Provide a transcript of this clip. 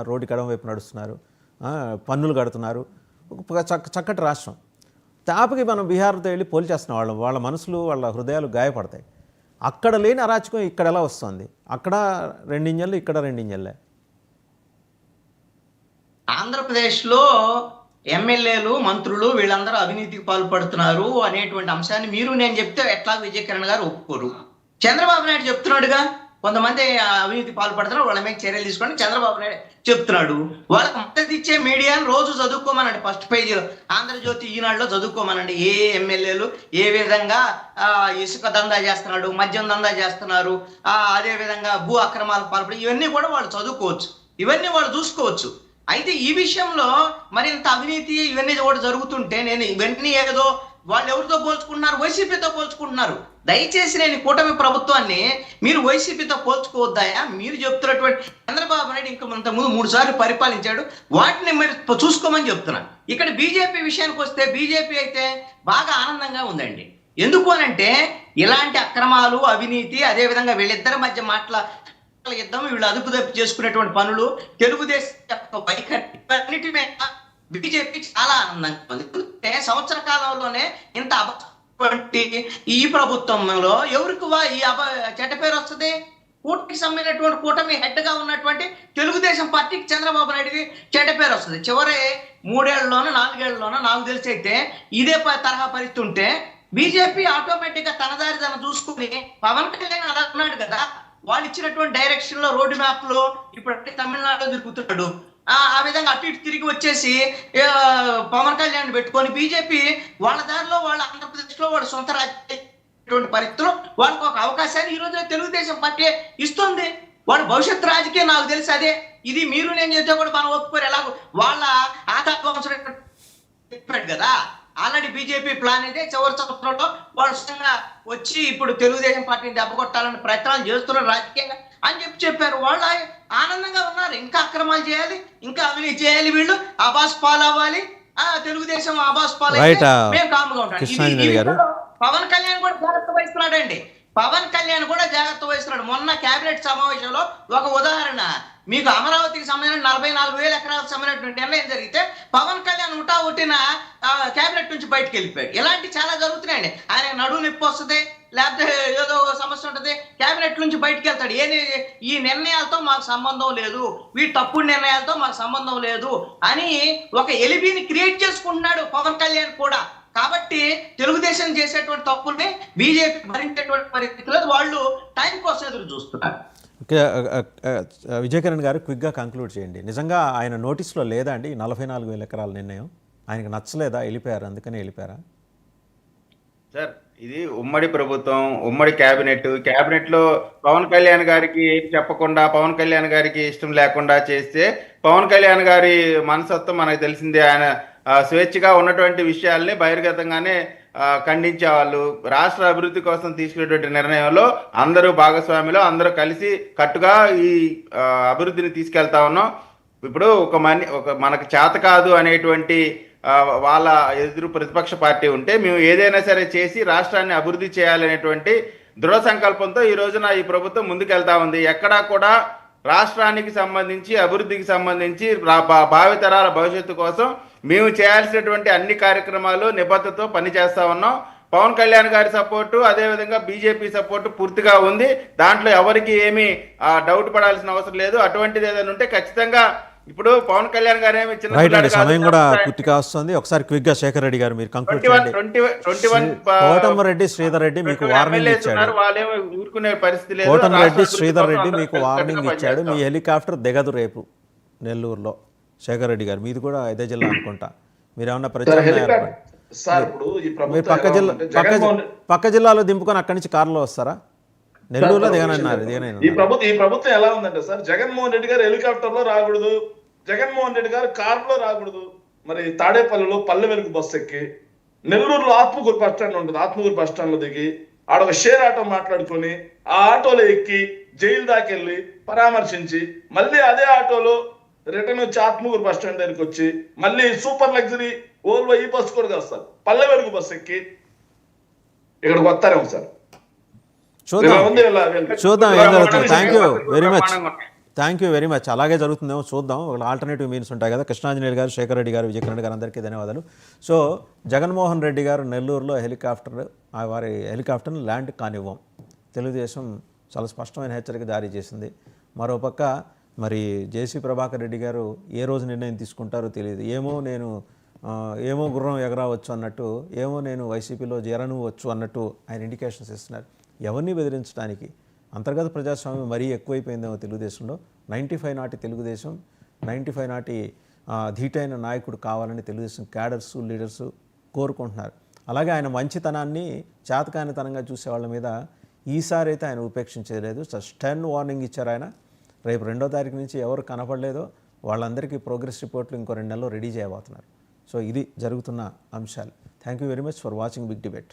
Road కడమ వైపు నడుస్తున్నారు, పన్నులు కడుతున్నారు. చక్కటి రాష్ట్రం. తాపకి మనం బీహార్తో వెళ్ళి పోల్చేస్తున్నాం. వాళ్ళ మనసులు, వాళ్ళ హృదయాలు గాయపడతాయి. అక్కడ లేని అరాచకం ఇక్కడ ఎలా వస్తుంది? అక్కడ 2 ఇంజన్లు, ఇక్కడ 2 ఇంజన్లే. ఆంధ్రప్రదేశ్లో ఎమ్మెల్యేలు, మంత్రులు వీళ్ళందరూ అవినీతికి పాల్పడుతున్నారు అనేటువంటి అంశాన్ని మీరు నేను చెప్తే ఎట్లా విజయకిరణ్ గారు ఒప్పుకోరు. చంద్రబాబు నాయుడు చెప్తున్నాడుగా, కొంతమంది అవినీతి పాల్పడుతున్నారు, వాళ్ళ మీద చర్యలు తీసుకోండి చంద్రబాబు నాయుడు చెప్తున్నాడు. వాళ్ళకి మద్దతు ఇచ్చే మీడియాను రోజు చదువుకోమనండి. ఫస్ట్ పేజీలో ఆంధ్రజ్యోతి, ఈనాడులో చదువుకోమనండి. ఏ ఎమ్మెల్యేలు ఏ విధంగా ఇసుక దందా చేస్తున్నాడు, మద్యం దందా చేస్తున్నారు, అదే విధంగా భూ అక్రమాలకు పాల్పడి, ఇవన్నీ కూడా వాళ్ళు చదువుకోవచ్చు, ఇవన్నీ వాళ్ళు చూసుకోవచ్చు. అయితే ఈ విషయంలో మరింత అవినీతి ఇవన్నీ కూడా జరుగుతుంటే నేను వెంటనే ఏదో వాళ్ళు ఎవరితో పోల్చుకుంటున్నారు, వైసీపీతో పోల్చుకుంటున్నారు. దయచేసి నేను కూటమి ప్రభుత్వాన్ని మీరు వైసీపీతో పోల్చుకోవద్దాయా? మీరు చెప్తున్నటువంటి చంద్రబాబు నాయుడు ఇంకా ముందు 3 సార్లు పరిపాలించాడు, వాటిని మీరు చూసుకోమని చెప్తున్నా. ఇక్కడ బీజేపీ విషయానికి వస్తే బీజేపీ అయితే బాగా ఆనందంగా ఉందండి. ఎందుకు అనంటే ఇలాంటి అక్రమాలు, అవినీతి, అదేవిధంగా వీళ్ళిద్దరి మధ్య యుద్ధం, వీళ్ళు అదుపు తప్పి చేసుకునేటువంటి పనులు, తెలుగుదేశం వైఖరి మీద బీజేపీ చాలా ఆనందంగా ఉంది. సంవత్సర కాలంలోనే ఇంత ఈ ప్రభుత్వంలో ఎవరికి ఈ చెడ్డ పేరు వస్తుంది? కూటమికి సంబంధించినటువంటి కూటమి హెడ్ గా ఉన్నటువంటి తెలుగుదేశం పార్టీకి చంద్రబాబు నాయుడికి చెడ్డ పేరు వస్తుంది. చివరి 3 ఏళ్లలోనో 4 ఏళ్లలోనో నాకు తెలిసి అయితే ఇదే తరహా పరిస్థితి ఉంటే బీజేపీ ఆటోమేటిక్ గా తనదారి తన చూసుకుని పవన్ కళ్యాణ్ అలా అన్నాడు కదా, వాళ్ళు ఇచ్చినటువంటి డైరెక్షన్ లో రోడ్డు మ్యాప్ లో ఇప్పుడు తమిళనాడులో తిరుగుతున్నాడు. ఆ విధంగా అటు ఇటు తిరిగి వచ్చేసి పవన్ కళ్యాణ్ పెట్టుకొని బీజేపీ వాళ్ళ దారిలో వాళ్ళ ఆంధ్రప్రదేశ్ లో వాళ్ళ సొంత రాజకీయ పరిస్థితుల్లో వాళ్ళకి ఒక అవకాశాన్ని ఈ రోజు తెలుగుదేశం పార్టీ ఇస్తుంది. వాళ్ళ భవిష్యత్ రాజకీయం నాకు తెలిసి అదే. ఇది మీరు నేను చెప్తే కూడా మనం ఒప్పుకోరు. ఎలాగో వాళ్ళ ఆకాంక్ష చెప్పాడు కదా, ఆల్రెడీ బీజేపీ ప్లాన్ అయితే చివరి సంవత్సరంలో వాళ్ళు వచ్చి ఇప్పుడు తెలుగుదేశం పార్టీని దెబ్బకొట్టాలని ప్రయత్నాలు చేస్తున్నారు రాజకీయంగా అని చెప్పారు. వాళ్ళు ఆనందంగా ఉన్నారు. ఇంకా అక్రమాలు చేయాలి, ఇంకా అవినీతి చేయాలి, వీళ్ళు ఆబాస్ పాలు అవ్వాలి, తెలుగుదేశం ఆబాస్ పాలు మేము కాముగా ఉంటాం. పవన్ కళ్యాణ్ కూడా జాగ్రత్త వహిస్తున్నాడండి. పవన్ కళ్యాణ్ కూడా జాగ్రత్త వహిస్తున్నాడు. మొన్న కేబినెట్ సమావేశంలో ఒక ఉదాహరణ, మీకు అమరావతికి సంబంధించిన 44,000 ఎకరాలకు సంబంధించినటువంటి నిర్ణయం జరిగితే పవన్ కళ్యాణ్ ఉట్టిన కేబినెట్ నుంచి బయటకు వెళ్ళిపోయాడు. ఇలాంటి చాలా జరుగుతున్నాయండి. ఆయన నడువు నొప్పి వస్తుంది, లేకపోతే ఏదో సమస్య ఉంటుంది, కేబినెట్ నుంచి బయటకు వెళ్తాడు. ఈ నిర్ణయాలతో మాకు సంబంధం లేదు, వీటి తప్పుడు నిర్ణయాలతో మాకు సంబంధం లేదు అని ఒక ఎలిబిని క్రియేట్ చేసుకుంటున్నాడు పవన్ కళ్యాణ్ కూడా. కాబట్టి తెలుగుదేశం చేసేటువంటి తప్పుల్ని బీజేపీ భరించేటువంటి పరిస్థితుల్లో వాళ్ళు టైం కోసం ఎదురు చూస్తున్నారు. విజయకిరణ్ గారు క్విక్గా కంక్లూడ్ చేయండి. నిజంగా ఆయన నోటీస్లో లేదా అండి 44,000 ఎకరాల నిర్ణయం? ఆయనకు నచ్చలేదా, వెళ్ళిపోయారు, అందుకనే వెళ్ళిపోయారా? సార్, ఇది ఉమ్మడి ప్రభుత్వం, ఉమ్మడి క్యాబినెట్లో పవన్ కళ్యాణ్ గారికి ఏం చెప్పకుండా, పవన్ కళ్యాణ్ గారికి ఇష్టం లేకుండా చేస్తే, పవన్ కళ్యాణ్ గారి మనసత్వం మనకు తెలిసిందే. ఆయన స్వేచ్ఛగా ఉన్నటువంటి విషయాల్ని బహిర్గతంగానే ఖండించేవాళ్ళు. రాష్ట్ర అభివృద్ధి కోసం తీసుకునేటువంటి నిర్ణయంలో అందరూ భాగస్వామిలో, అందరూ కలిసి కట్టుగా ఈ అభివృద్ధిని తీసుకెళ్తా ఉన్నాం. ఇప్పుడు మనకు చేత కాదు అనేటువంటి వాళ్ళ ఎదురు ప్రతిపక్ష పార్టీ ఉంటే, మేము ఏదైనా సరే చేసి రాష్ట్రాన్ని అభివృద్ధి చేయాలనేటువంటి దృఢ సంకల్పంతో ఈ రోజున ఈ ప్రభుత్వం ముందుకెళ్తా ఉంది. ఎక్కడా కూడా రాష్ట్రానికి సంబంధించి, అభివృద్ధికి సంబంధించి, భావితరాల భవిష్యత్తు కోసం మేము చేయాల్సినటువంటి అన్ని కార్యక్రమాలు నిబద్ధతతో పనిచేస్తా ఉన్నాం. పవన్ కళ్యాణ్ గారి సపోర్టు, అదేవిధంగా బీజేపీ సపోర్టు పూర్తిగా ఉంది. దాంట్లో ఎవరికి ఏమీ డౌట్ పడాల్సిన అవసరం లేదు. అటువంటిది ఏదైనా ఉంటే ఖచ్చితంగా ఇప్పుడు పవన్ కళ్యాణ్ గారు ఏమి సమయం కూడా పూర్తిగా వస్తుంది. ఒకసారి క్విక్ గా శేఖర్ రెడ్డి గారు మీరు కంక్లూడ్ చేయండి. కోటమిరెడ్డి శ్రీధర్ రెడ్డి మీకు వార్నింగ్ ఇచ్చాడు. కోటమిరెడ్డి శ్రీధర్ రెడ్డి మీకు వార్నింగ్ ఇచ్చాడు. మీ హెలికాప్టర్ దిగదు రేపు నెల్లూరులో. శేఖర్ రెడ్డి గారు మీది కూడా ఇదే జిల్లా అనుకుంటా. మీరు ఏమన్నా పక్క జిల్లాలో దింపుకొని అక్కడి నుంచి కారులో వస్తారా? నెల్లూరులో దిగనన్నారు. ఈ ప్రభుత్వం ఎలా ఉందంటే సార్, జగన్మోహన్ రెడ్డి గారు హెలికాప్టర్ లో రాకూడదు, జగన్మోహన్ రెడ్డి గారు కారులో రాకూడదు. మరి తాడేపల్లిలో పల్లె వెలుగు బస్సు ఎక్కి, నెల్లూరులో ఆత్మకూరు బస్ స్టాండ్ ఉంటుంది, ఆత్మకూరు బస్ స్టాండ్ లో దిగి ఆడ ఒక షేర్ ఆటో మాట్లాడుకొని ఆ ఆటోలో ఎక్కి జైలు దాకెళ్ళి పరామర్శించి, మళ్ళీ అదే ఆటోలో రిటర్న్ వచ్చి ఆత్మకూరు బస్ స్టాండ్ దగ్గరికి వచ్చి మళ్ళీ సూపర్ లగ్జరీ ఓల్వో ఈ బస్సు కూడా వస్తారు, పల్లె వెలుగు బస్సు ఎక్కి ఇక్కడికి వస్తారేమో సార్. చూద్దాం ఏం జరుగుతుంది. Thank you very much. Thank you very much. అలాగే జరుగుతుందేమో చూద్దాం. ఒక ఆల్టర్నేటివ్ మీన్స్ ఉంటాయి కదా. కృష్ణాంజనేయులు గారు, శేఖర్ రెడ్డి గారు, విజయకిరణ్ గారు అందరికీ ధన్యవాదాలు. సో జగన్మోహన్ రెడ్డి గారు నెల్లూరులో వారి హెలికాప్టర్ని ల్యాండ్ కానివ్వం, తెలుగుదేశం చాలా స్పష్టమైన హెచ్చరిక జారీ చేసింది. మరోపక్క మరి జేసీ ప్రభాకర్ రెడ్డి గారు ఏ రోజు నిర్ణయం తీసుకుంటారో తెలియదు. ఏమో గుర్రం ఎగరవచ్చు అన్నట్టు, ఏమో నేను వైసీపీలో చేరనువచ్చు అన్నట్టు ఆయన ఇండికేషన్స్ ఇస్తున్నారు. ఎవరిని బెదిరించడానికి అంతర్గత ప్రజాస్వామ్యం మరీ ఎక్కువైపోయిందేమో తెలుగుదేశంలో. 95 నాటి తెలుగుదేశం, 95 నాటి ధీటైన నాయకుడు కావాలని తెలుగుదేశం క్యాడర్స్, లీడర్స్ కోరుకుంటున్నారు. అలాగే ఆయన మంచితనాన్ని చేతకానితనంగా చూసే వాళ్ళ మీద ఈసారి అయితే ఆయన ఉపేక్షించలేదు. స్టర్న్ వార్నింగ్ ఇచ్చారు ఆయన. రేపు 2వ తారీఖు నుంచి ఎవరు కనపడలేదో వాళ్ళందరికీ ప్రోగ్రెస్ రిపోర్ట్లు ఇంకో 2 నెలల్లో రెడీ చేయబోతున్నారు. సో ఇది జరుగుతున్న అంశాలు. Thank you very much for watching big debate.